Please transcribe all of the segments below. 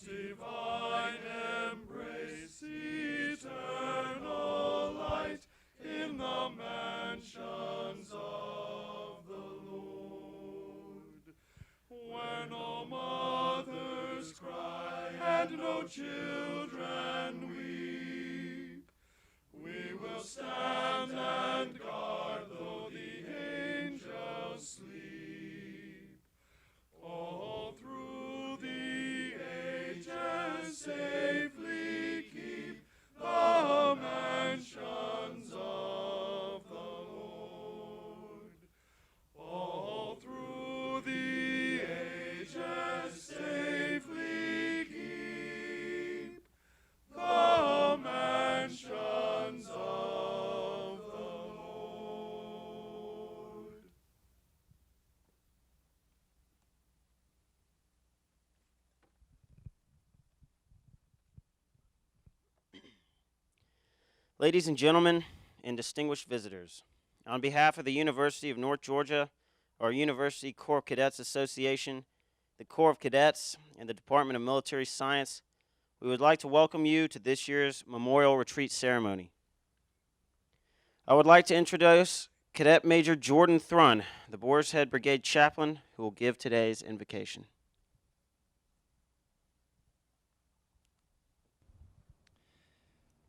God's divine embrace, eternal light in the mansions of the Lord, where no mothers cry and no children weep. We will stand and guard though the angels sleep. All through the ages safely keep the mansions of the Lord. All through the ages safely keep the mansions of the Lord. Ladies and gentlemen, and distinguished visitors, on behalf of the University of North Georgia, our University Corps of Cadets Association, the Corps of Cadets, and the Department of Military Science, we would like to welcome you to this year's Memorial Retreat Ceremony. I would like to introduce Cadet Major Jordan Thrun, the Boar's Head Brigade Chaplain, who will give today's invocation.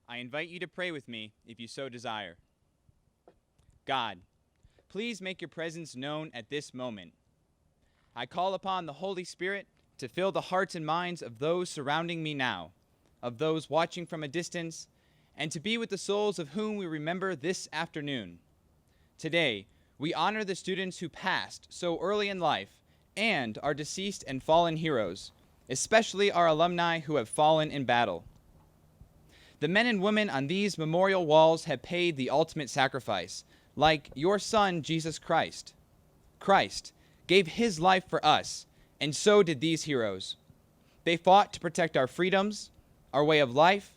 I invite you to pray with me if you so desire. God, please make your presence known at this moment. I call upon the Holy Spirit to fill the hearts and minds of those surrounding me now, of those watching from a distance, and to be with the souls of whom we remember this afternoon. Today, we honor the students who passed so early in life and our deceased and fallen heroes, especially our alumni who have fallen in battle. The men and women on these memorial walls have paid the ultimate sacrifice, like your Son, Jesus Christ. Christ gave his life for us, and so did these heroes. They fought to protect our freedoms, our way of life,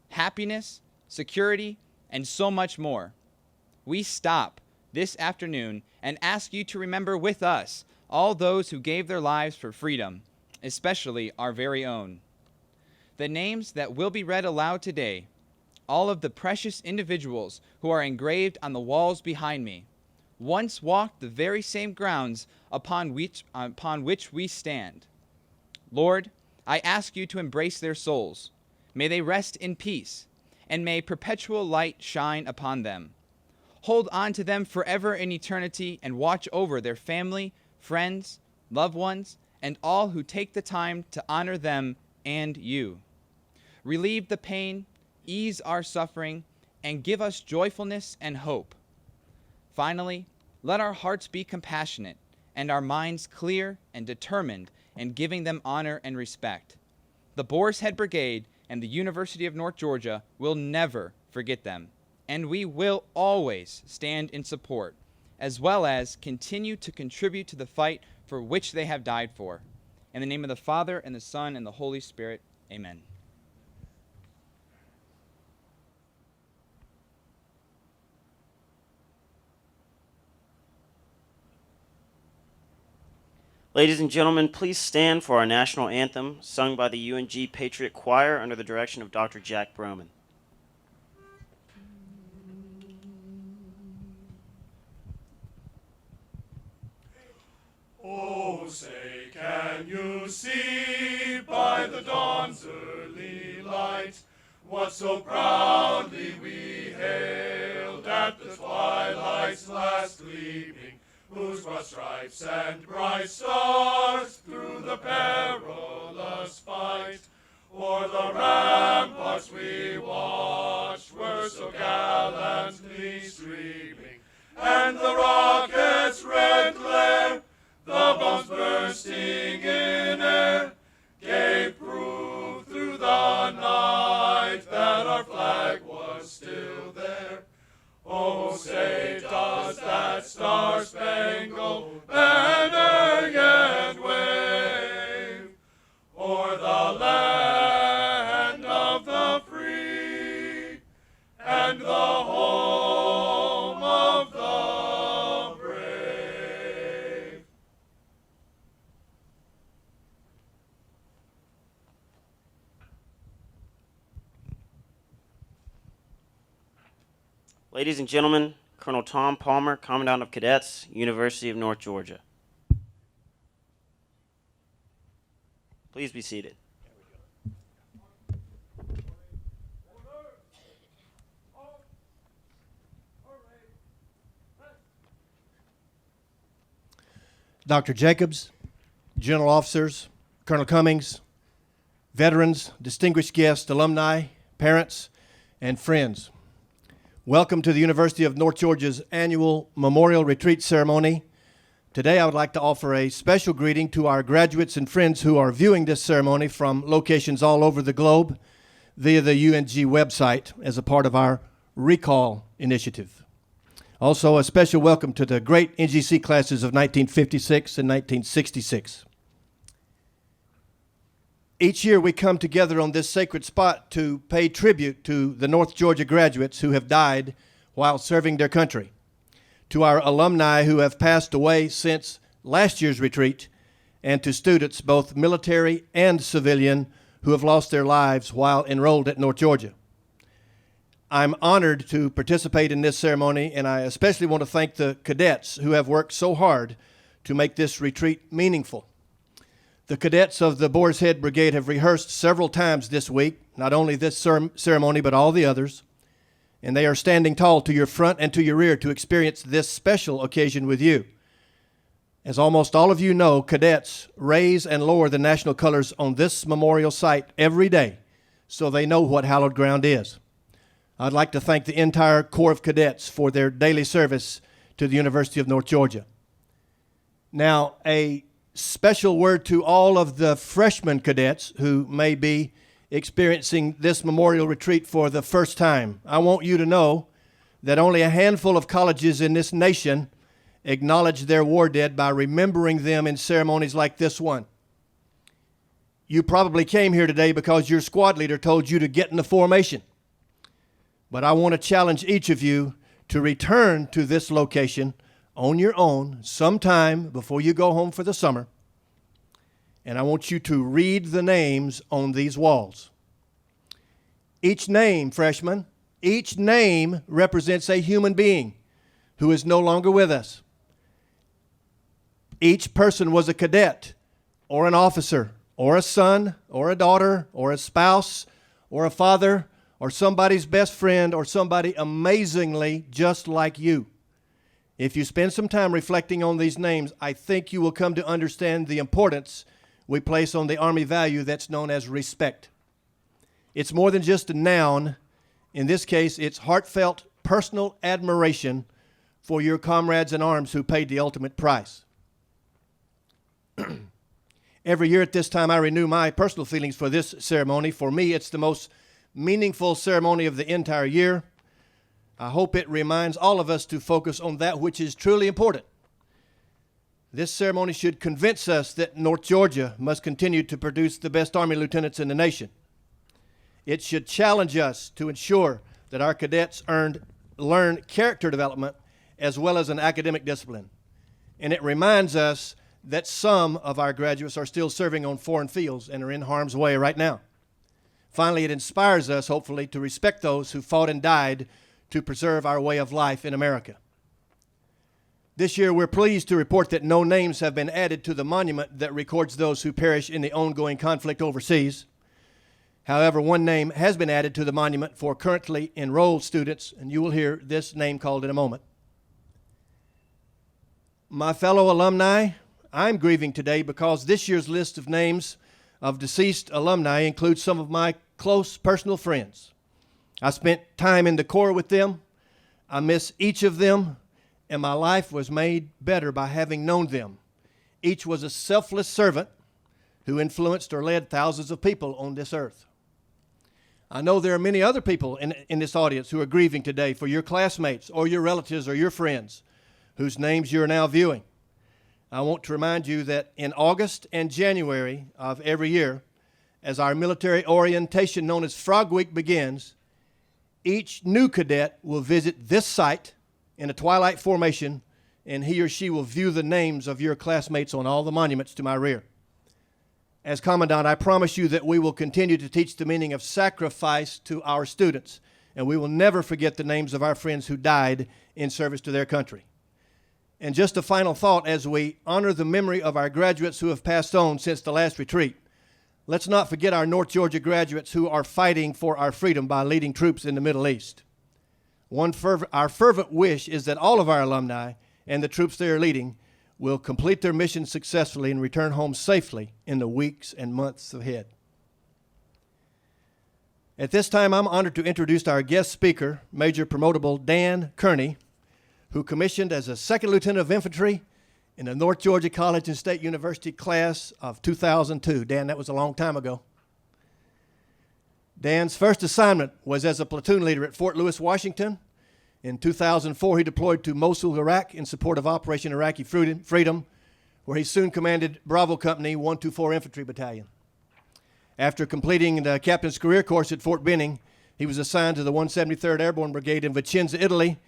happiness, security, and so much more. We stop this afternoon and ask you to remember with us all those who gave their lives for freedom, especially our very own. The names that will be read aloud today, all of the precious individuals who are engraved on the walls behind me, once walked the very same grounds upon which we stand. Lord, I ask you to embrace their souls. May they rest in peace, and may perpetual light shine upon them. Hold on to them forever in eternity and watch over their family, friends, loved ones, and all who take the time to honor them and you. Relieve the pain, ease our suffering, and give us joyfulness and hope. Finally, let our hearts be compassionate and our minds clear and determined in giving them honor and respect. The Boar's Head Brigade and the University of North Georgia will never forget them, and we will always stand in support, as well as continue to contribute to the fight for which they have died for. In the name of the Father, and the Son, and the Holy Spirit, amen. Ladies and gentlemen, please stand for our national anthem, sung by the UNG Patriot Choir under the direction of Dr. Jack Broman. Oh, say, can you see by the dawn's early light what so proudly we hailed at the twilight's last gleaming, whose broad stripes and bright stars through the perilous fight o'er the ramparts we watched were so gallantly streaming, and the rocket's red glare, the bombs bursting in air, gave proof through the night that our flag was still there. Oh, say, does that star-spangled banner yet wave Ladies and gentlemen, Colonel Tom Palmer, Commandant of Cadets, University of North Georgia. Please be seated. Dr. Jacobs, general officers, Colonel Cummings, veterans, distinguished guests, alumni, parents, and friends. Welcome to the University of North Georgia's annual Memorial Retreat Ceremony. Today I would like to offer a special greeting to our graduates and friends who are viewing this ceremony from locations all over the globe via the UNG website as a part of our Recall initiative. Also, a special welcome to the great NGC classes of 1956 and 1966. Each year we come together on this sacred spot to pay tribute to the North Georgia graduates who have died while serving their country, to our alumni who have passed away since last year's retreat, and to students, both military and civilian, who have lost their lives while enrolled at North Georgia. I'm honored to participate in this ceremony, and I especially want to thank the cadets who have worked so hard to make this retreat meaningful. The cadets of the Boar's Head Brigade have rehearsed several times this week, not only this ceremony, but all the others, and they are standing tall to your front and to your rear to experience this special occasion with you. As almost all of you know, cadets raise and lower the national colors on this memorial site every day, so they know what hallowed ground is. I'd like to thank the entire Corps of Cadets for their daily service to the University of North Georgia. Now, a special word to all of the freshman cadets who may be experiencing this memorial retreat for the first time. I want you to know that only a handful of colleges in this nation acknowledge their war dead by remembering them in ceremonies like this one. You probably came here today because your squad leader told you to get in the formation. But I want to challenge each of you to return to this location on your own sometime before you go home for the summer. And I want you to read the names on these walls. Each name, freshmen, each name represents a human being who is no longer with us. Each person was a cadet or an officer or a son or a daughter or a spouse or a father or somebody's best friend, or somebody amazingly just like you. If you spend some time reflecting on these names, I think you will come to understand the importance we place on the Army value that's known as respect. It's more than just a noun. In this case, it's heartfelt, personal admiration for your comrades in arms who paid the ultimate price. Every year at this time, I renew my personal feelings for this ceremony. For me, it's the most meaningful ceremony of the entire year. I hope it reminds all of us to focus on that which is truly important. This ceremony should convince us that North Georgia must continue to produce the best Army lieutenants in the nation. It should challenge us to ensure that our cadets learn character development as well as an academic discipline. And it reminds us that some of our graduates are still serving on foreign fields and are in harm's way right now. Finally, it inspires us, hopefully, to respect those who fought and died to preserve our way of life in America. This year, we're pleased to report that no names have been added to the monument that records those who perish in the ongoing conflict overseas. However, one name has been added to the monument for currently enrolled students, and you will hear this name called in a moment. My fellow alumni, I'm grieving today because this year's list of names of deceased alumni includes some of my close personal friends. I spent time in the Corps with them. I miss each of them, and my life was made better by having known them. Each was a selfless servant who influenced or led thousands of people on this earth. I know there are many other people in this audience who are grieving today for your classmates or your relatives or your friends whose names you're now viewing. I want to remind you that in August and January of every year, as our military orientation known as Frog Week begins, each new cadet will visit this site in a twilight formation, and he or she will view the names of your classmates on all the monuments to my rear. As Commandant, I promise you that we will continue to teach the meaning of sacrifice to our students and we will never forget the names of our friends who died in service to their country. And just a final thought as we honor the memory of our graduates who have passed on since the last retreat. Let's not forget our North Georgia graduates who are fighting for our freedom by leading troops in the Middle East. Our fervent wish is that all of our alumni and the troops they are leading will complete their mission successfully and return home safely in the weeks and months ahead. At this time, I'm honored to introduce our guest speaker, Major Promotable Dan Kearney, who commissioned as a second lieutenant of infantry in the North Georgia College and State University class of 2002. Dan, that was a long time ago. Dan's first assignment was as a platoon leader at Fort Lewis, Washington. In 2004, he deployed to Mosul, Iraq in support of Operation Iraqi Freedom, where he soon commanded Bravo Company 124 Infantry Battalion. After completing the captain's career course at Fort Benning, he was assigned to the 173rd Airborne Brigade in Vicenza, Italy,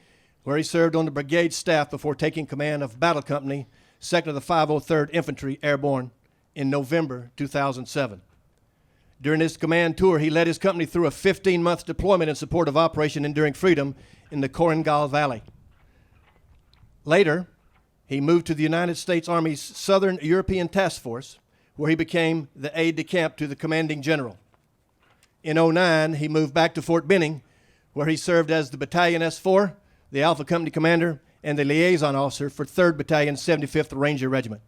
where he served on the brigade staff before taking command of Battle Company, 2nd of the 503rd Infantry Airborne, in November 2007. During his command tour, he led his company through a 15-month deployment in support of Operation Enduring Freedom in the Korengal Valley. Later, he moved to the United States Army's Southern European Task Force, where he became the aide-de-camp to the commanding general. In 2009, he moved back to Fort Benning, where he served as the Battalion S4, the Alpha Company Commander, and the liaison officer for 3rd Battalion, 75th Ranger Regiment.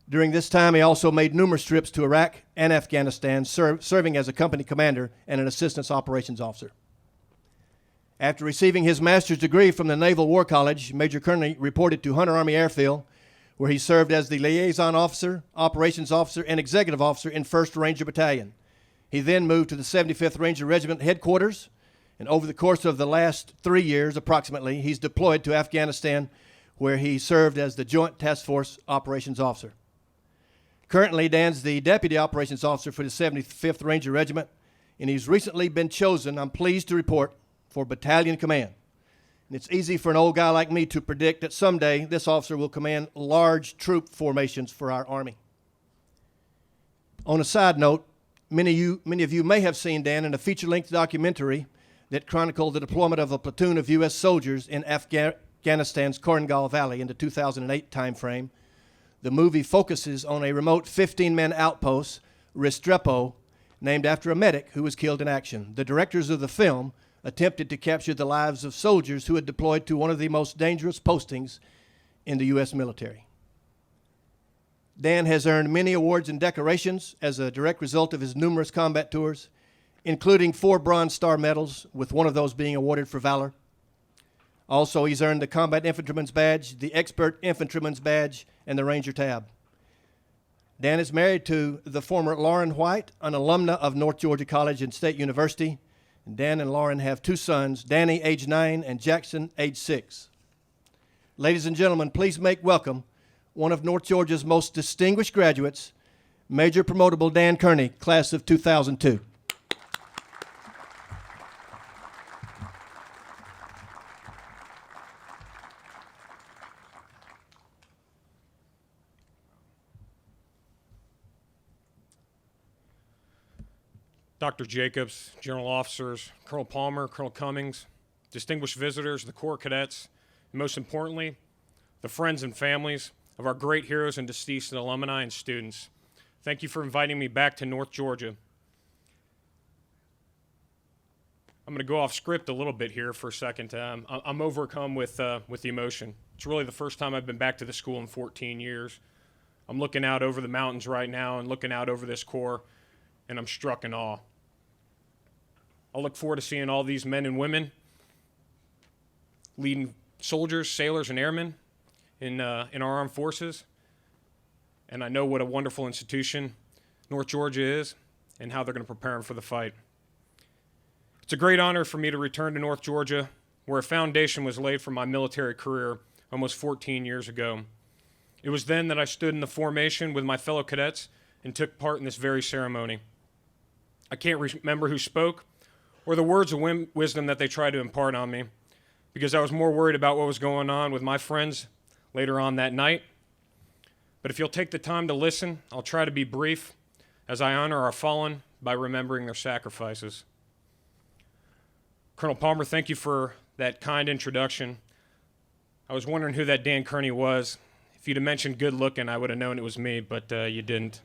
During this time, he also made numerous trips to Iraq and Afghanistan, serving as a company commander and an assistance operations officer. After receiving his master's degree from the Naval War College, Major Kearney reported to Hunter Army Airfield, where he served as the liaison officer, operations officer, and executive officer in 1st Ranger Battalion. He then moved to the 75th Ranger Regiment headquarters, and over the course of the last 3 years, approximately, he's deployed to Afghanistan, where he served as the Joint Task Force Operations Officer. Currently, Dan's the Deputy Operations Officer for the 75th Ranger Regiment, and he's recently been chosen, I'm pleased to report, for Battalion Command. And it's easy for an old guy like me to predict that someday this officer will command large troop formations for our Army. On a side note, many of you may have seen Dan in a feature-length documentary that chronicled the deployment of a platoon of U.S. soldiers in Afghanistan's Korengal Valley in the 2008 timeframe. The movie focuses on a remote 15-man outpost, Restrepo, named after a medic who was killed in action. The directors of the film attempted to capture the lives of soldiers who had deployed to one of the most dangerous postings in the U.S. military. Dan has earned many awards and decorations as a direct result of his numerous combat tours, including 4 Bronze Star medals, with one of those being awarded for valor. Also, he's earned the Combat Infantryman's Badge, the Expert Infantryman's Badge, and the Ranger Tab. Dan is married to the former Lauren White, an alumna of North Georgia College and State University. And Dan and Lauren have 2 sons, Danny, age 9, and Jackson, age 6. Ladies and gentlemen, please make welcome one of North Georgia's most distinguished graduates, Major Promotable Dan Kearney, class of 2002. Dr. Jacobs, General Officers, Colonel Palmer, Colonel Cummings, distinguished visitors, the Corps Cadets, and most importantly, the friends and families of our great heroes and deceased alumni and students. Thank you for inviting me back to North Georgia. I'm going to go off script a little bit here for a second. I'm overcome with the emotion. It's really the first time I've been back to the school in 14 years. I'm looking out over the mountains right now and looking out over this Corps, and I'm struck in awe. I look forward to seeing all these men and women leading soldiers, sailors, and airmen in our armed forces. And I know what a wonderful institution North Georgia is and how they're going to prepare them for the fight. It's a great honor for me to return to North Georgia, where a foundation was laid for my military career almost 14 years ago. It was then that I stood in the formation with my fellow cadets and took part in this very ceremony. I can't remember who spoke or the words of wisdom that they tried to impart on me, because I was more worried about what was going on with my friends later on that night. But if you'll take the time to listen, I'll try to be brief as I honor our fallen by remembering their sacrifices. Colonel Palmer, thank you for that kind introduction. I was wondering who that Dan Kearney was. If you'd have mentioned good looking, I would have known it was me, but you didn't.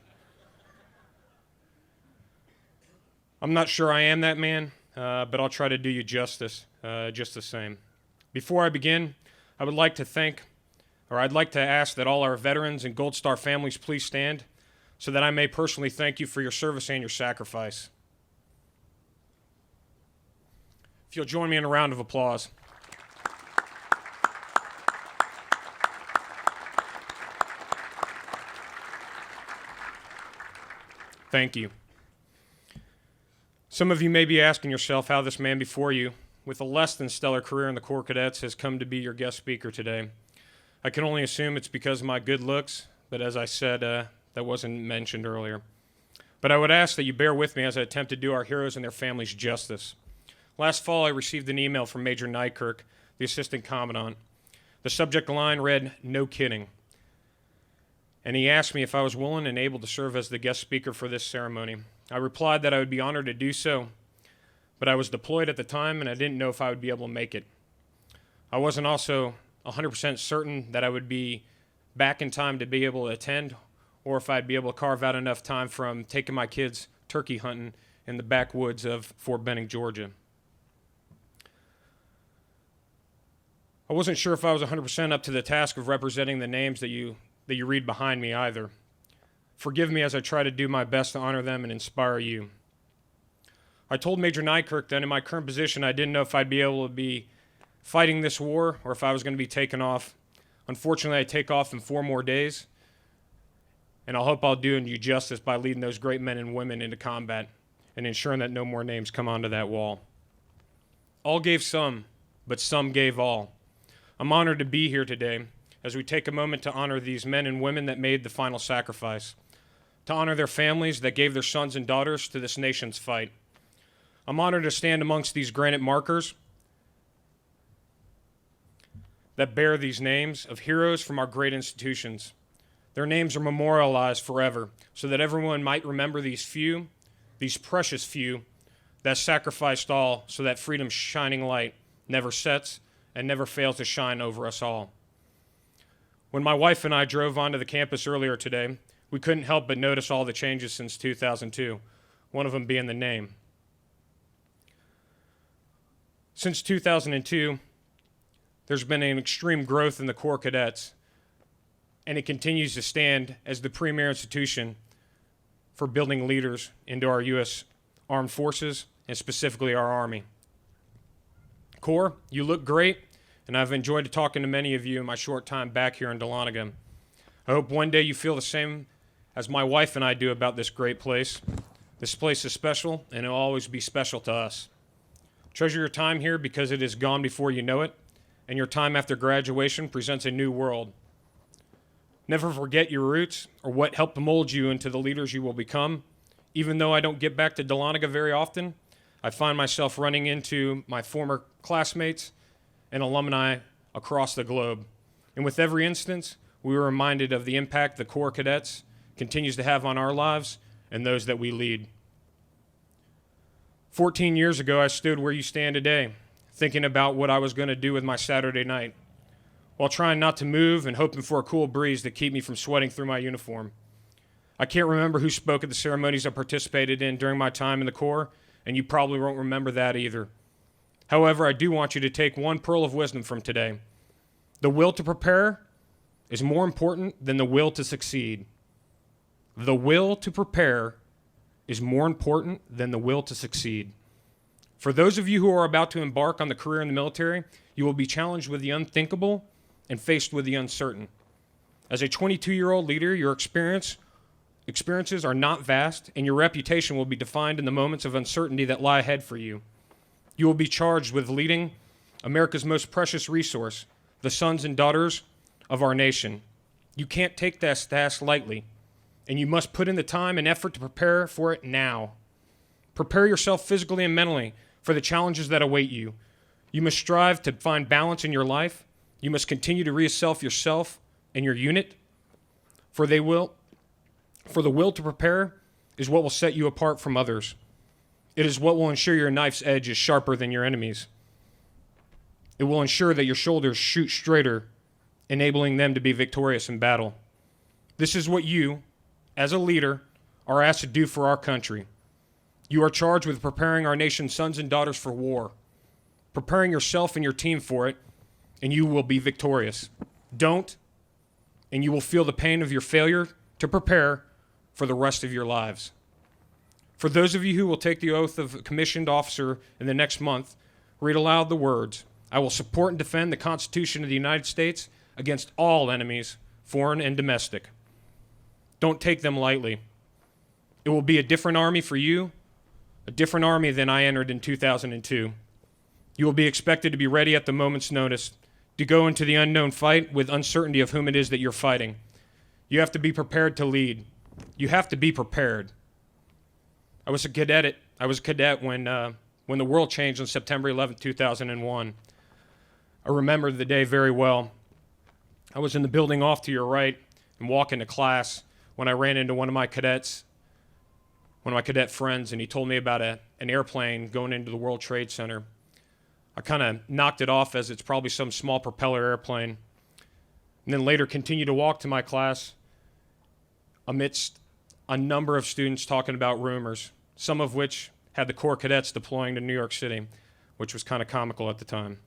I'm not sure I am that man, but I'll try to do you justice, just the same. Before I begin, I'd like to ask that all our veterans and Gold Star families please stand so that I may personally thank you for your service and your sacrifice. If you'll join me in a round of applause. Thank you. Some of you may be asking yourself how this man before you, with a less than stellar career in the Corps Cadets, has come to be your guest speaker today. I can only assume it's because of my good looks, but as I said, that wasn't mentioned earlier. But I would ask that you bear with me as I attempt to do our heroes and their families justice. Last fall, I received an email from Major Nykirk, the Assistant Commandant. The subject line read, "No kidding." And he asked me if I was willing and able to serve as the guest speaker for this ceremony. I replied that I would be honored to do so, but I was deployed at the time and I didn't know if I would be able to make it. I wasn't also 100% certain that I would be back in time to be able to attend, or if I'd be able to carve out enough time from taking my kids turkey hunting in the backwoods of Fort Benning, Georgia. I wasn't sure if I was 100% up to the task of representing the names that you read behind me either. Forgive me as I try to do my best to honor them and inspire you. I told Major Nykirk that in my current position I didn't know if I'd be able to be fighting this war or if I was going to be taken off. Unfortunately, I take off in 4 more days, and I hope I'll do you justice by leading those great men and women into combat and ensuring that no more names come onto that wall. All gave some, but some gave all. I'm honored to be here today as we take a moment to honor these men and women that made the final sacrifice, to honor their families that gave their sons and daughters to this nation's fight. I'm honored to stand amongst these granite markers that bear these names of heroes from our great institutions. Their names are memorialized forever so that everyone might remember these few, these precious few, that sacrificed all so that freedom's shining light never sets and never fails to shine over us all. When my wife and I drove onto the campus earlier today, we couldn't help but notice all the changes since 2002, one of them being the name. Since 2002, there's been an extreme growth in the Corps Cadets, and it continues to stand as the premier institution for building leaders into our U.S. Armed Forces, and specifically our Army. Corps, you look great, and I've enjoyed talking to many of you in my short time back here in Dahlonega. I hope one day you feel the same as my wife and I do about this great place. This place is special, and it'll always be special to us. Treasure your time here because it is gone before you know it, and your time after graduation presents a new world. Never forget your roots or what helped mold you into the leaders you will become. Even though I don't get back to Dahlonega very often, I find myself running into my former classmates and alumni across the globe. And with every instance, we were reminded of the impact the Corps Cadets continues to have on our lives and those that we lead. 14 years ago, I stood where you stand today, thinking about what I was going to do with my Saturday night, while trying not to move and hoping for a cool breeze to keep me from sweating through my uniform. I can't remember who spoke at the ceremonies I participated in during my time in the Corps, and you probably won't remember that either. However, I do want you to take one pearl of wisdom from today. The will to prepare is more important than the will to succeed. The will to prepare is more important than the will to succeed. For those of you who are about to embark on the career in the military, you will be challenged with the unthinkable and faced with the uncertain. As a 22-year-old leader, your experiences are not vast, and your reputation will be defined in the moments of uncertainty that lie ahead for you. You will be charged with leading America's most precious resource, the sons and daughters of our nation. You can't take that task lightly, and you must put in the time and effort to prepare for it now. Prepare yourself physically and mentally for the challenges that await you. You must strive to find balance in your life. You must continue to reassess yourself and your unit, for the will to prepare is what will set you apart from others. It is what will ensure your knife's edge is sharper than your enemies. It will ensure that your shoulders shoot straighter, enabling them to be victorious in battle. This is what you, as a leader, are asked to do for our country. You are charged with preparing our nation's sons and daughters for war, preparing yourself and your team for it, and you will be victorious. Don't, and you will feel the pain of your failure to prepare for the rest of your lives. For those of you who will take the oath of a commissioned officer in the next month, read aloud the words, "I will support and defend the Constitution of the United States against all enemies, foreign and domestic." Don't take them lightly. It will be a different army for you, a different army than I entered in 2002. You will be expected to be ready at the moment's notice, to go into the unknown fight with uncertainty of whom it is that you're fighting. You have to be prepared to lead. You have to be prepared. I was a cadet when the world changed on September 11, 2001. I remember the day very well. I was in the building off to your right and walking to class when I ran into one of my cadet friends, and he told me about an airplane going into the World Trade Center. I kind of knocked it off as it's probably some small propeller airplane, and then later continued to walk to my class amidst a number of students talking about rumors, some of which had the Corps Cadets deploying to New York City, which was kind of comical at the time.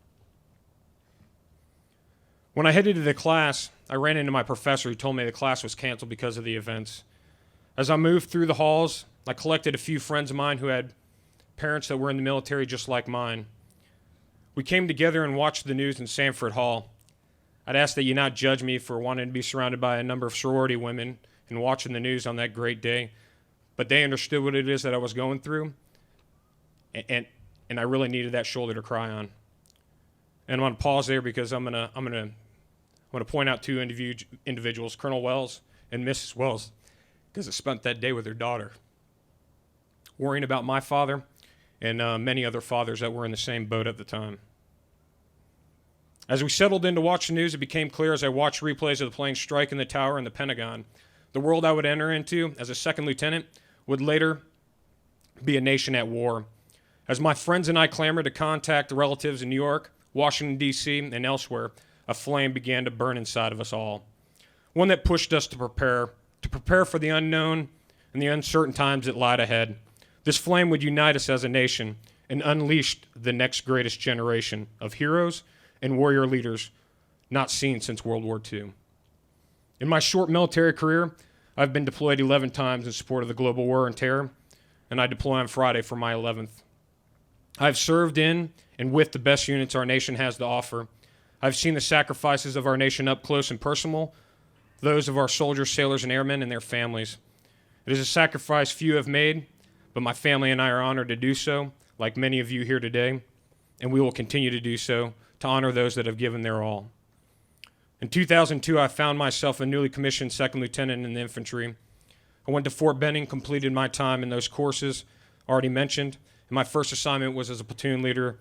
When I headed to the class, I ran into my professor who told me the class was canceled because of the events. As I moved through the halls, I collected a few friends of mine who had parents that were in the military just like mine. We came together and watched the news in Sanford Hall. I'd ask that you not judge me for wanting to be surrounded by a number of sorority women and watching the news on that great day, but they understood what it is that I was going through, and I really needed that shoulder to cry on. And I'm going to pause there because I'm going to point out two individuals, Colonel Wells and Mrs. Wells, because I spent that day with their daughter, worrying about my father and many other fathers that were in the same boat at the time. As we settled in to watch the news, it became clear as I watched replays of the plane strike in the tower and the Pentagon, the world I would enter into as a second lieutenant would later be a nation at war. As my friends and I clamored to contact the relatives in New York, Washington, D.C., and elsewhere, a flame began to burn inside of us all. One that pushed us to prepare for the unknown and the uncertain times that lied ahead. This flame would unite us as a nation and unleash the next greatest generation of heroes and warrior leaders not seen since World War II. In my short military career, I've been deployed 11 times in support of the global war on terror, and I deploy on Friday for my 11th. I've served in and with the best units our nation has to offer. I've seen the sacrifices of our nation up close and personal, those of our soldiers, sailors, and airmen and their families. It is a sacrifice few have made, but my family and I are honored to do so, like many of you here today, and we will continue to do so to honor those that have given their all. In 2002, I found myself a newly commissioned second lieutenant in the infantry. I went to Fort Benning, completed my time in those courses already mentioned, and my first assignment was as a platoon leader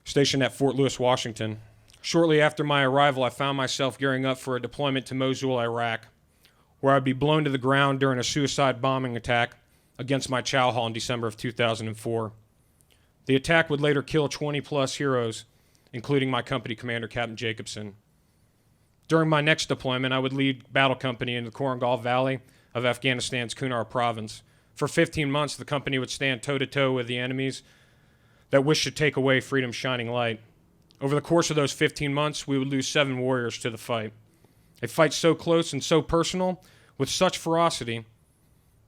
stationed at Fort Lewis, Washington. Shortly after my arrival, I found myself gearing up for a deployment to Mosul, Iraq, where I'd be blown to the ground during a suicide bombing attack against my chow hall in December of 2004. The attack would later kill 20-plus heroes, including my company commander, Captain Jacobson. During my next deployment, I would lead battle company in the Korangal Valley of Afghanistan's Kunar province. For 15 months, the company would stand toe-to-toe with the enemies that wished to take away freedom's shining light. Over the course of those 15 months, we would lose 7 warriors to the fight. A fight so close and so personal, with such ferocity,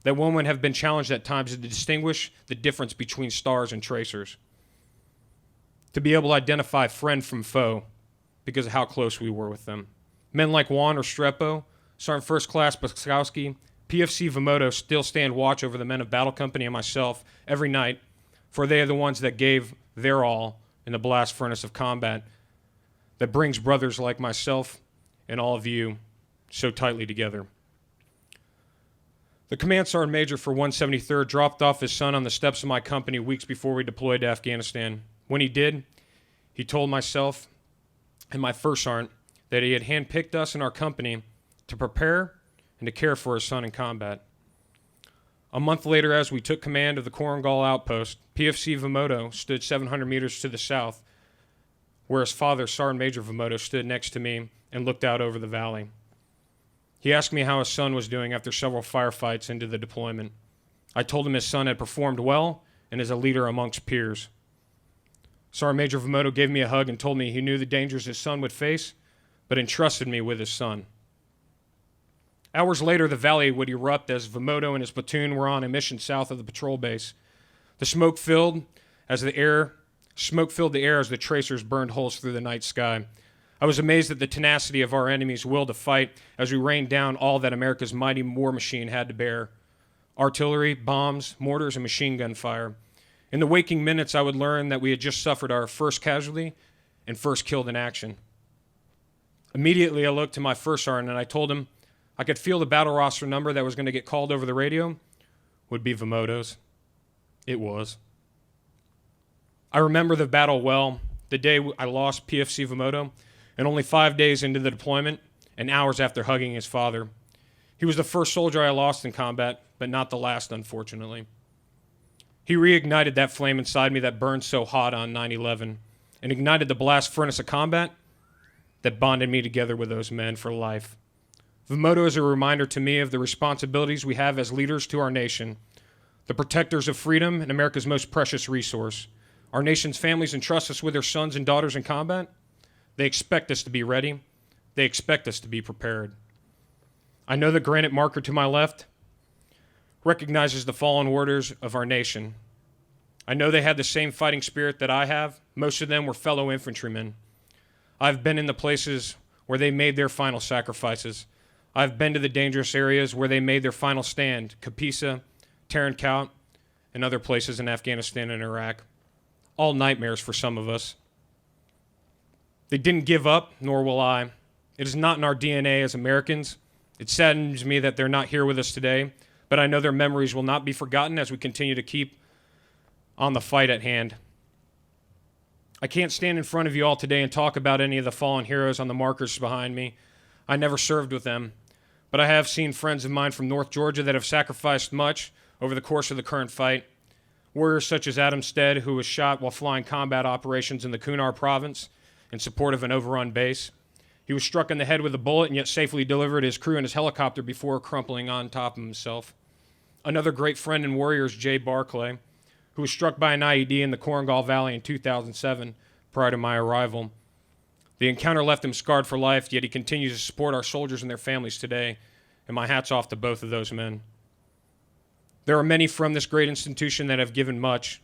that one would have been challenged at times to distinguish the difference between stars and tracers, to be able to identify friend from foe because of how close we were with them. Men like Juan or Strepo, Sergeant First Class Paskowski, PFC Vimoto still stand watch over the men of Battle Company and myself every night, for they are the ones that gave their all in the blast furnace of combat that brings brothers like myself and all of you so tightly together. The Command Sergeant Major for 173rd dropped off his son on the steps of my company weeks before we deployed to Afghanistan. When he did, he told myself and my first sergeant that he had handpicked us and our company to prepare and to care for his son in combat. A month later, as we took command of the Korangal outpost, PFC Vimoto stood 700 meters to the south where his father, Sergeant Major Vimoto, stood next to me and looked out over the valley. He asked me how his son was doing after several firefights into the deployment. I told him his son had performed well and is a leader amongst peers. Sergeant Major Vimoto gave me a hug and told me he knew the dangers his son would face, but entrusted me with his son. Hours later, the valley would erupt as Vimoto and his platoon were on a mission south of the patrol base. The smoke filled the air as the tracers burned holes through the night sky. I was amazed at the tenacity of our enemy's will to fight as we rained down all that America's mighty war machine had to bear: artillery, bombs, mortars, and machine gun fire. In the waking minutes, I would learn that we had just suffered our first casualty and first killed in action. Immediately, I looked to my first sergeant and I told him I could feel the battle roster number that was going to get called over the radio would be Vimoto's. It was. I remember the battle well, the day I lost PFC Vimoto, and only 5 days into the deployment and hours after hugging his father. He was the first soldier I lost in combat, but not the last, unfortunately. He reignited that flame inside me that burned so hot on 9/11 and ignited the blast furnace of combat that bonded me together with those men for life. Vimoto is a reminder to me of the responsibilities we have as leaders to our nation, the protectors of freedom and America's most precious resource. Our nation's families entrust us with their sons and daughters in combat. They expect us to be ready. They expect us to be prepared. I know the granite marker to my left recognizes the fallen warriors of our nation. I know they had the same fighting spirit that I have. Most of them were fellow infantrymen. I've been in the places where they made their final sacrifices. I've been to the dangerous areas where they made their final stand: Kapisa, Tarin Kowt, and other places in Afghanistan and Iraq. All nightmares for some of us. They didn't give up, nor will I. It is not in our DNA as Americans. It saddens me that they're not here with us today, but I know their memories will not be forgotten as we continue to keep on the fight at hand. I can't stand in front of you all today and talk about any of the fallen heroes on the markers behind me. I never served with them, but I have seen friends of mine from North Georgia that have sacrificed much over the course of the current fight. Warriors such as Adam Stead, who was shot while flying combat operations in the Kunar province in support of an overrun base. He was struck in the head with a bullet and yet safely delivered his crew in his helicopter before crumpling on top of himself. Another great friend and warrior is Jay Barclay, who was struck by an IED in the Korengal Valley in 2007 prior to my arrival. The encounter left him scarred for life, yet he continues to support our soldiers and their families today, and my hat's off to both of those men. There are many from this great institution that have given much,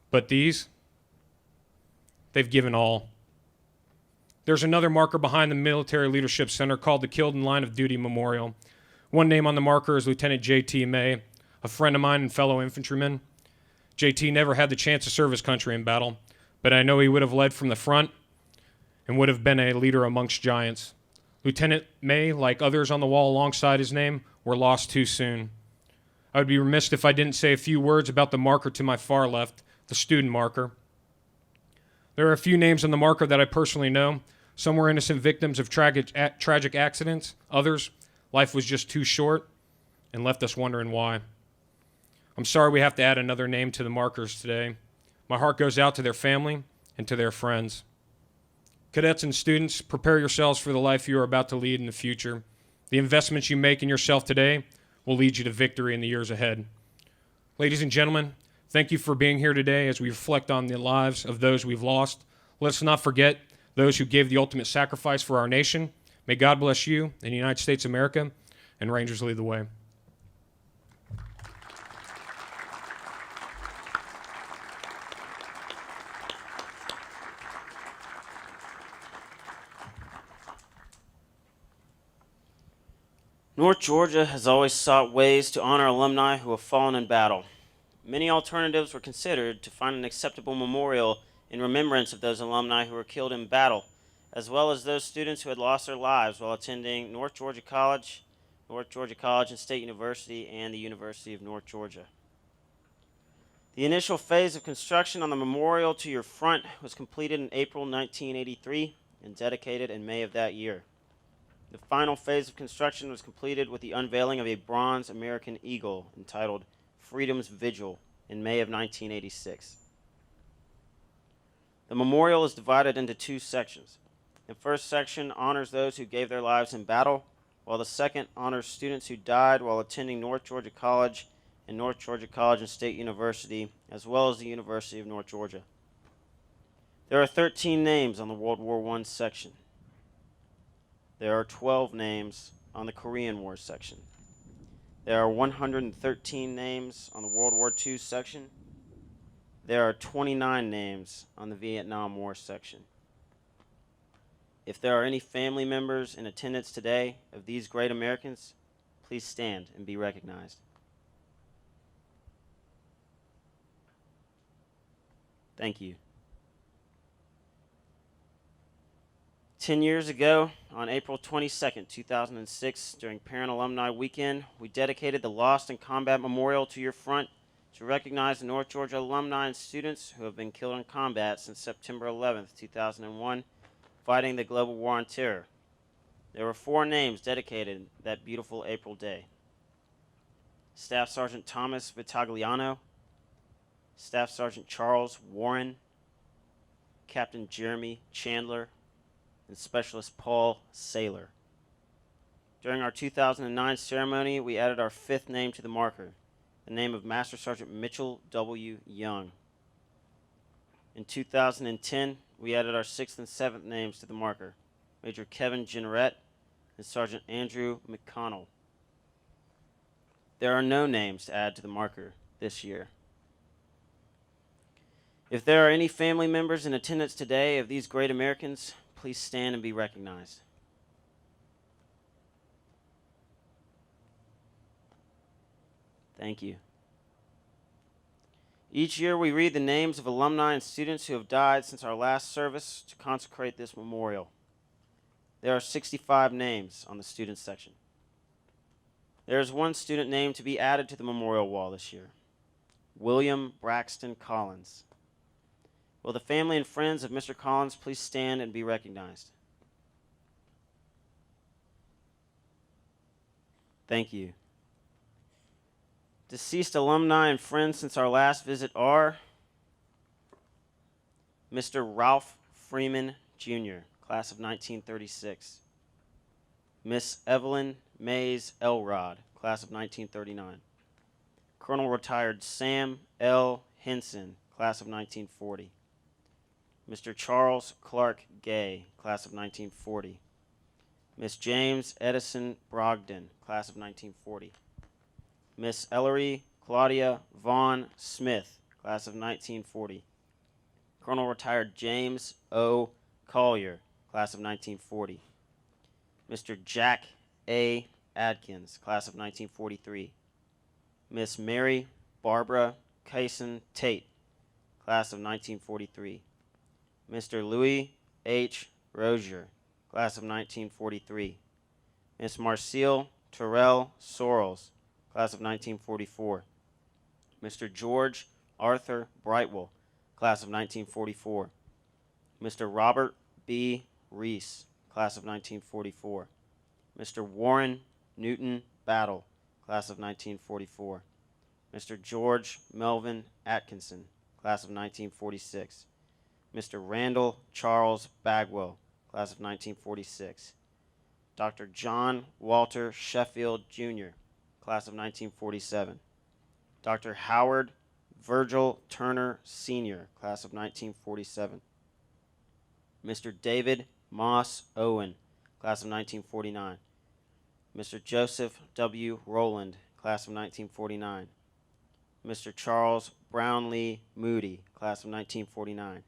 but these, they've given all. There's another marker behind the Military Leadership Center called the Killed in Line of Duty Memorial. One name on the marker is Lieutenant J.T. May, a friend of mine and fellow infantryman. J.T. never had the chance to serve his country in battle, but I know he would have led from the front and would have been a leader amongst giants. Lieutenant May, like others on the wall alongside his name, were lost too soon. I would be remiss if I didn't say a few words about the marker to my far left, the student marker. There are a few names on the marker that I personally know. Some were innocent victims of tragic accidents. Others, life was just too short and left us wondering why. I'm sorry we have to add another name to the markers today. My heart goes out to their family and to their friends. Cadets and students, prepare yourselves for the life you are about to lead in the future. The investments you make in yourself today will lead you to victory in the years ahead. Ladies and gentlemen, thank you for being here today as we reflect on the lives of those we've lost. Let's not forget those who gave the ultimate sacrifice for our nation. May God bless you in the United States of America, and Rangers lead the way. North Georgia has always sought ways to honor alumni who have fallen in battle. Many alternatives were considered to find an acceptable memorial in remembrance of those alumni who were killed in battle, as well as those students who had lost their lives while attending North Georgia College and State University, and the University of North Georgia. The initial phase of construction on the memorial to your front was completed in April 1983 and dedicated in May of that year. The final phase of construction was completed with the unveiling of a bronze American eagle entitled Freedom's Vigil in May of 1986. The memorial is divided into two sections. The first section honors those who gave their lives in battle, while the second honors students who died while attending North Georgia College and North Georgia College and State University, as well as the University of North Georgia. There are 13 names on the World War I section. There are 12 names on the Korean War section. There are 113 names on the World War II section. There are 29 names on the Vietnam War section. If there are any family members in attendance today of these great Americans, please stand and be recognized. Thank you. 10 years ago, on April 22nd, 2006, during Parent Alumni Weekend, we dedicated the Lost in Combat Memorial to your front to recognize the North Georgia alumni and students who have been killed in combat since September 11th, 2001, fighting the global war on terror. There were 4 names dedicated that beautiful April day. Staff Sergeant Thomas Vitagliano, Staff Sergeant Charles Warren, Captain Jeremy Chandler, and Specialist Paul Saylor. During our 2009 ceremony, we added our 5th name to the marker, the name of Master Sergeant Mitchell W. Young. In 2010, we added our 6th and 7th names to the marker, Major Kevin Jenneret and Sergeant Andrew McConnell. There are no names to add to the marker this year. If there are any family members in attendance today of these great Americans, please stand and be recognized. Thank you. Each year we read the names of alumni and students who have died since our last service to consecrate this memorial. There are 65 names on the student section. There is 1 student name to be added to the memorial wall this year, William Braxton Collins. Will the family and friends of Mr. Collins please stand and be recognized? Thank you. Deceased alumni and friends since our last visit are Mr. Ralph Freeman, Jr., class of 1936. Miss Evelyn Mays Elrod, class of 1939. Colonel Retired Sam L. Henson, class of 1940. Mr. Charles Clark Gay, class of 1940. Miss James Edison Brogdon, class of 1940. Miss Ellery Claudia Vaughn Smith, class of 1940. Colonel Retired James O. Collier, class of 1940. Mr. Jack A. Adkins, class of 1943. Miss Mary Barbara Kaysen Tate, class of 1943. Mr. Louis H. Rozier, class of 1943. Miss Marcille Terrell Sorrells, class of 1944. Mr. George Arthur Brightwell, class of 1944. Mr. Robert B. Reese, class of 1944. Mr. Warren Newton Battle, class of 1944. Mr. George Melvin Atkinson, class of 1946. Mr. Randall Charles Bagwell, class of 1946. Dr. John Walter Sheffield, Jr., class of 1947. Dr. Howard Virgil Turner, Sr., class of 1947. Mr. David Moss Owen, class of 1949. Mr. Joseph W. Rowland, class of 1949. Mr. Charles Brownlee Moody, class of 1949.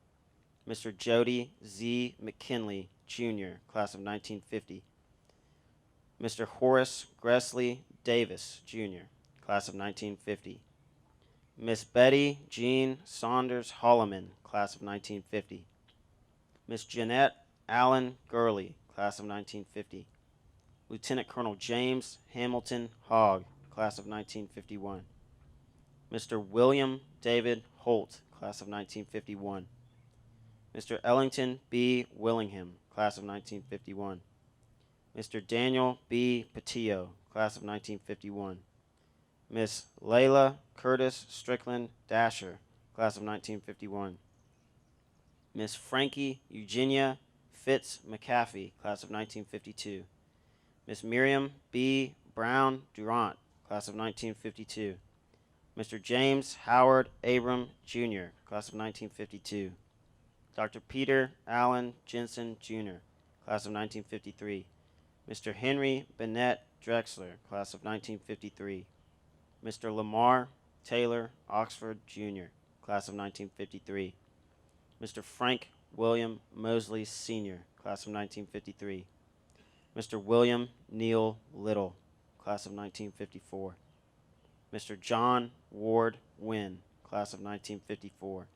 Mr. Jody Z. McKinley, Jr., class of 1950. Mr. Horace Gressley Davis, Jr., class of 1950. Miss Betty Jean Saunders Holloman, class of 1950. Miss Jeanette Allen Gurley, class of 1950. Lieutenant Colonel James Hamilton Hogg, class of 1951. Mr. William David Holt, class of 1951. Mr. Ellington B. Willingham, class of 1951. Mr. Daniel B. Patillo, class of 1951. Miss Layla Curtis Strickland Dasher, class of 1951. Miss Frankie Eugenia Fitz McAfee, class of 1952. Miss Miriam B. Brown Durant, class of 1952. Mr. James Howard Abram, Jr., class of 1952. Dr. Peter Allen Jensen, Jr., class of 1953. Mr. Henry Bennett Drexler, class of 1953. Mr. Lamar Taylor Oxford, Jr., class of 1953. Mr. Frank William Mosley, Sr., class of 1953. Mr. William Neal Little, class of 1954. Mr. John Ward Wynn, class of 1954.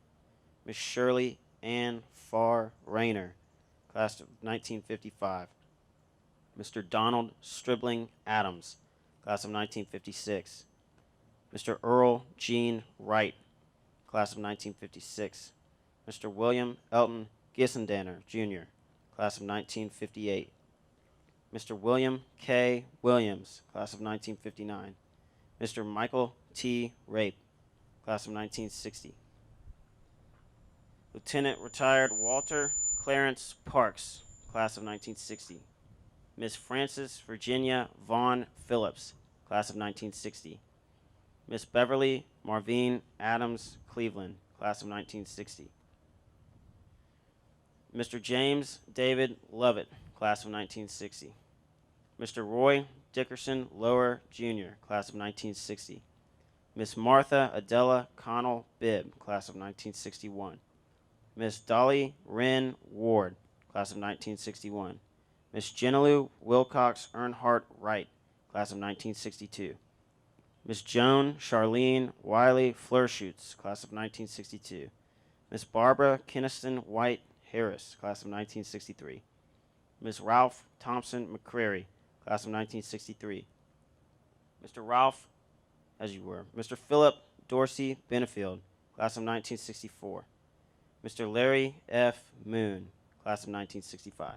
Miss Shirley Ann Farr Rayner, class of 1955. Mr. Donald Stribling Adams, class of 1956. Mr. Earl Gene Wright, class of 1956. Mr. William Elton Gissendanner, Jr., class of 1958. Mr. William K. Williams, class of 1959. Mr. Michael T. Rape, class of 1960. Lieutenant Retired Walter Clarence Parks, class of 1960. Miss Frances Virginia Vaughn Phillips, class of 1960. Miss Beverly Marvine Adams Cleveland, class of 1960. Mr. James David Lovett, class of 1960. Mr. Roy Dickerson Lower, Jr., class of 1960. Miss Martha Adela Connell Bibb, class of 1961. Miss Dolly Wren Ward, class of 1961. Miss Jennilu Wilcox Earnhardt Wright, class of 1962. Miss Joan Charlene Wiley Fleurschutz, class of 1962. Miss Barbara Keniston White Harris, class of 1963. Miss Ralph Thompson McCrary, class of 1963. Mr. Ralph, as you were. Mr. Philip Dorsey Benefield, class of 1964. Mr. Larry F. Moon, class of 1965.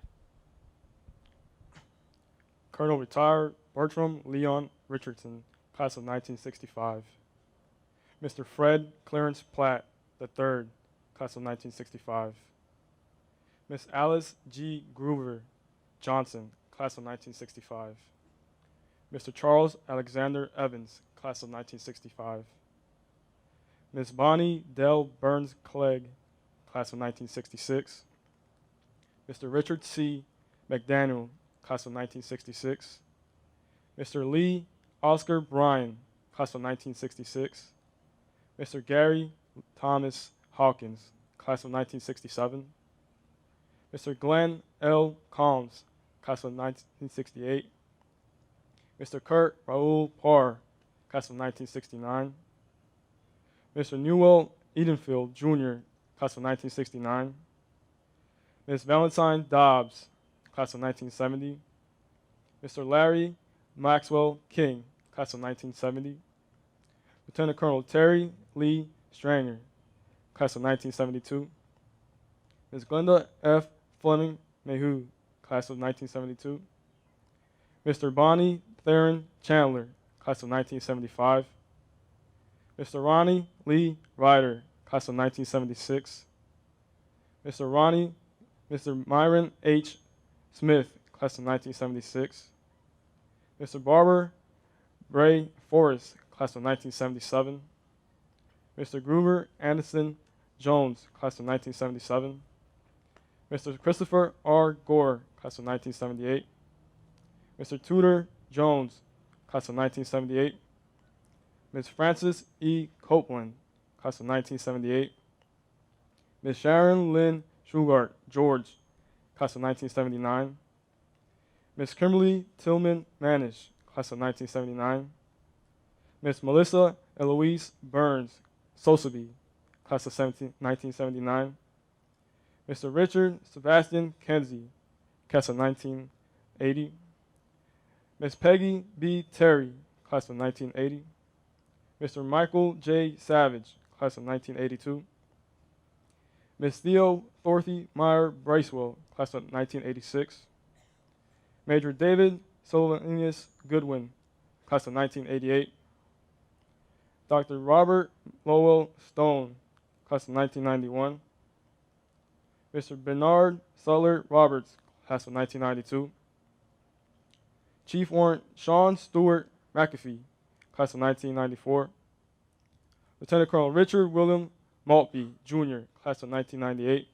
Colonel Retired Bertram Leon Richardson, class of 1965. Mr. Fred Clarence Platt, III, class of 1965. Miss Alice G. Gruber Johnson, class of 1965. Mr. Charles Alexander Evans, class of 1965. Miss Bonnie Dell Burns Clegg, class of 1966. Mr. Richard C. McDaniel, class of 1966. Mr. Lee Oscar Bryan, class of 1966. Mr. Gary Thomas Hawkins, class of 1967. Mr. Glenn L. Combs, class of 1968. Mr. Kurt Raoul Parr, class of 1969. Mr. Newell Edenfield, Jr., class of 1969. Miss Valentine Dobbs, class of 1970. Mr. Larry Maxwell King, class of 1970. Lieutenant Colonel Terry Lee Stranger, class of 1972. Ms. Glenda F. Fleming Mayhew, class of 1972. Mr. Bonnie Theron Chandler, class of 1975. Mr. Ronnie Lee Ryder, class of 1976. Mr. Myron H. Smith, class of 1976. Mr. Barber Bray Forrest, class of 1977. Mr. Gruber Anderson Jones, class of 1977. Mr. Christopher R. Gore, class of 1978. Mr. Tudor Jones, class of 1978. Ms. Frances E. Copeland, class of 1978. Ms. Sharon Lynn Shugart George, class of 1979. Ms. Kimberly Tillman Manish, class of 1979. Ms. Melissa Eloise Burns Sosaby, class of 1979. Mr. Richard Sebastian Kenzie, class of 1980. Ms. Peggy B. Terry, class of 1980. Mr. Michael J. Savage, class of 1982. Ms. Theo Dorothy Meyer Bracewell, class of 1986. Major David Sylvanus Goodwin, class of 1988. Dr. Robert Lowell Stone, class of 1991. Mr. Bernard Sutler Roberts, class of 1992. Chief Warrant Sean Stewart McAfee, class of 1994. Lieutenant Colonel Richard William Maltby, Jr., class of 1998.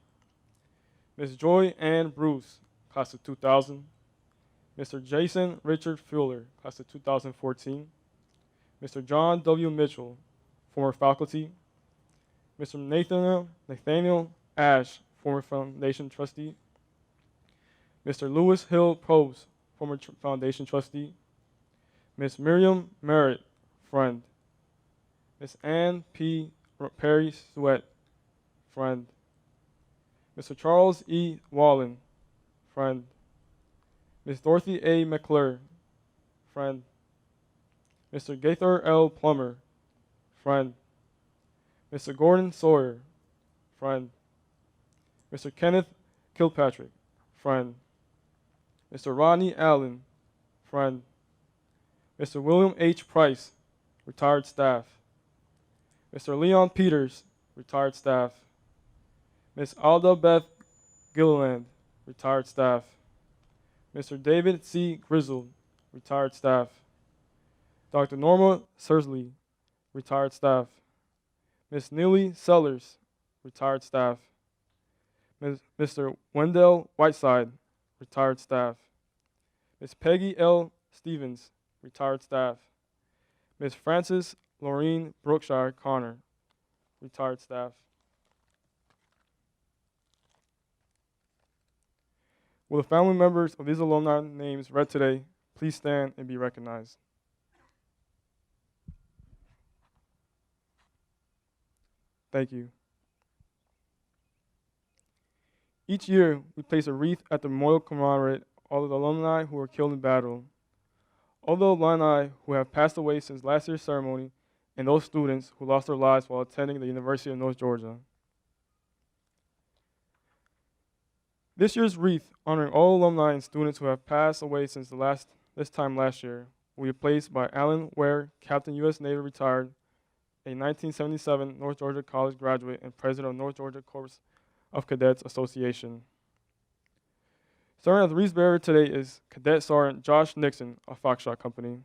Ms. Joy Ann Bruce, class of 2000. Mr. Jason Richard Fuller, class of 2014. Mr. John W. Mitchell, former faculty. Mr. Nathaniel Ash, former foundation trustee. Mr. Lewis Hill Probst, former foundation trustee. Ms. Miriam Merritt, friend. Ms. Ann P. Perry Sweat, friend. Mr. Charles E. Wallen, friend. Ms. Dorothy A. McClure, friend. Mr. Gaither L. Plummer, friend. Mr. Gordon Sawyer, friend. Mr. Kenneth Kilpatrick, friend. Mr. Rodney Allen, friend. Mr. William H. Price, retired staff. Mr. Leon Peters, retired staff. Ms. Alda Beth Gilliland, retired staff. Mr. David C. Grizzle, retired staff. Dr. Norma Sursley, retired staff. Ms. Neely Sellers, retired staff. Mr. Wendell Whiteside, retired staff. Ms. Peggy L. Stevens, retired staff. Ms. Frances Laureen Brookshire Connor, retired staff. Will the family members of these alumni names read today please stand and be recognized? Thank you. Each year, we place a wreath at the memorial to commemorate all of the alumni who were killed in battle. All the alumni who have passed away since last year's ceremony, and those students who lost their lives while attending the University of North Georgia. This year's wreath, honoring all alumni and students who have passed away since this time last year, will be placed by Alan Ware, Captain U.S. Navy retired, a 1977 North Georgia College graduate and president of North Georgia Corps of Cadets Association. Serving as the wreath bearer today is Cadet Sergeant Josh Nixon of Foxtrot Company.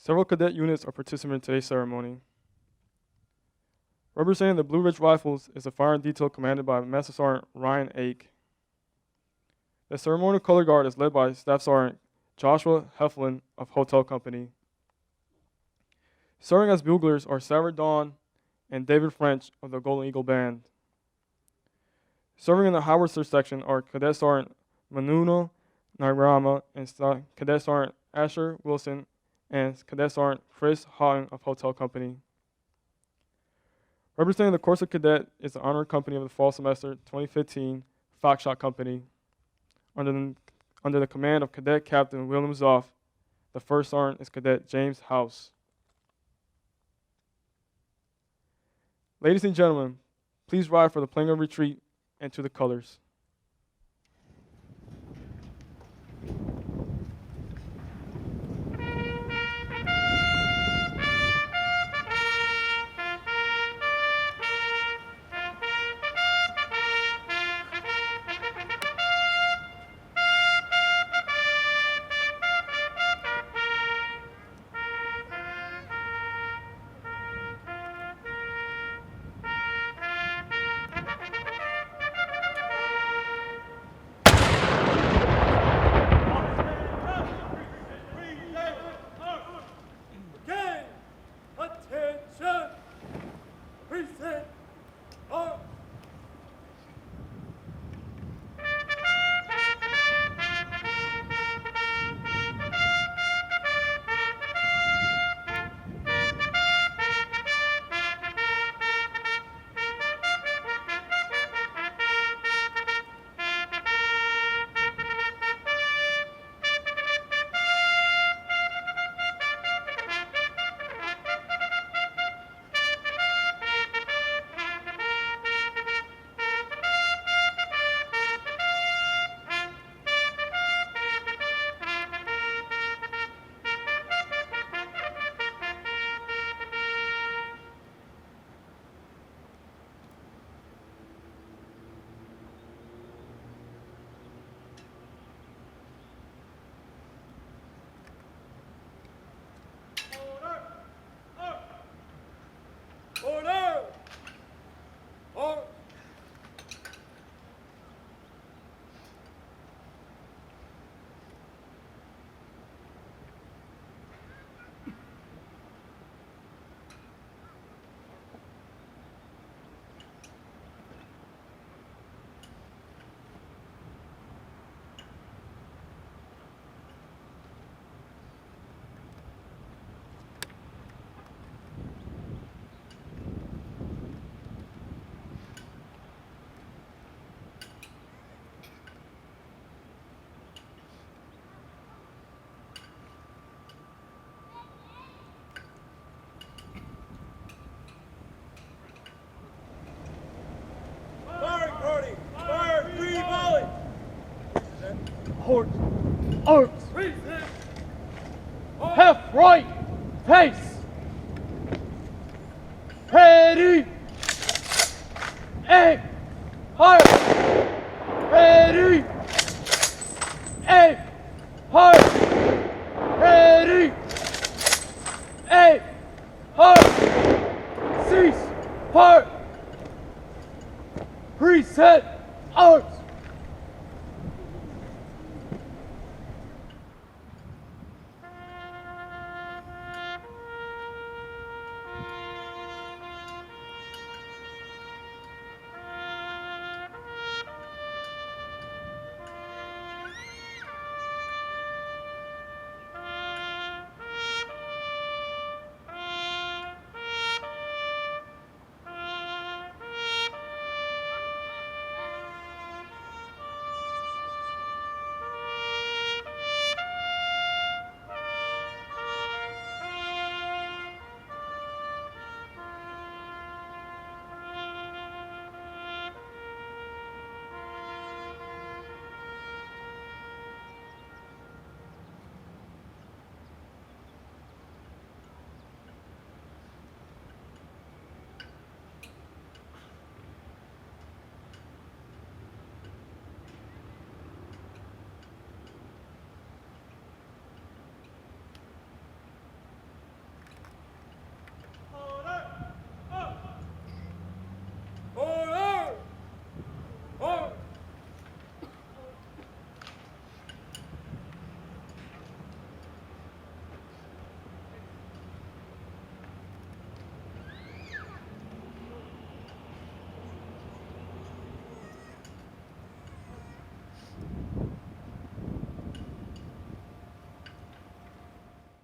Several cadet units are participating in today's ceremony. Representing the Blue Ridge Rifles is the firing detail commanded by Master Sergeant Ryan Ake. The ceremonial color guard is led by Staff Sergeant Joshua Heflin of Hotel Company. Serving as buglers are Sarah Dawn and David French of the Golden Eagle Band. Serving in the howitzer section are Cadet Sergeant Manuno Nagrama and Cadet Sergeant Asher Wilson and Cadet Sergeant Chris Houghton of Hotel Company. Representing the Corps of Cadet is the Honor Company of the Fall Semester 2015 Foxtrot Company, under the command of Cadet Captain William Zoff. The first sergeant is Cadet James House. Ladies and gentlemen, please rise for the playing of retreat and to the colors. Port. Arms. Half right. Pace. Ready. Aim. Higher. Ready. Aim. Higher. Ready. Aim. Higher. Cease. Fire. Preset. Arms.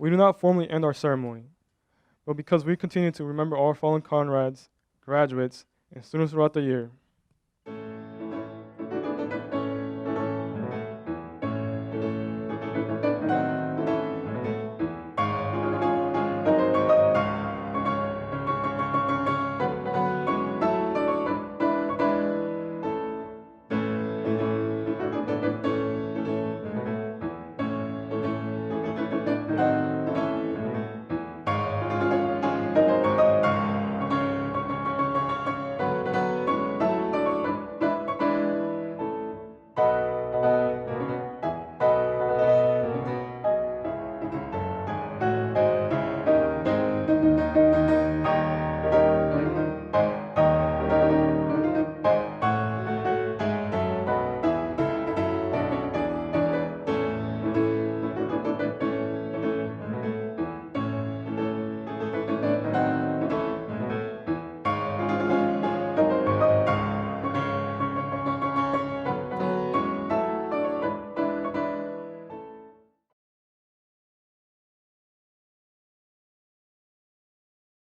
We do not formally end our ceremony, but because we continue to remember our fallen comrades, graduates, and students throughout the year,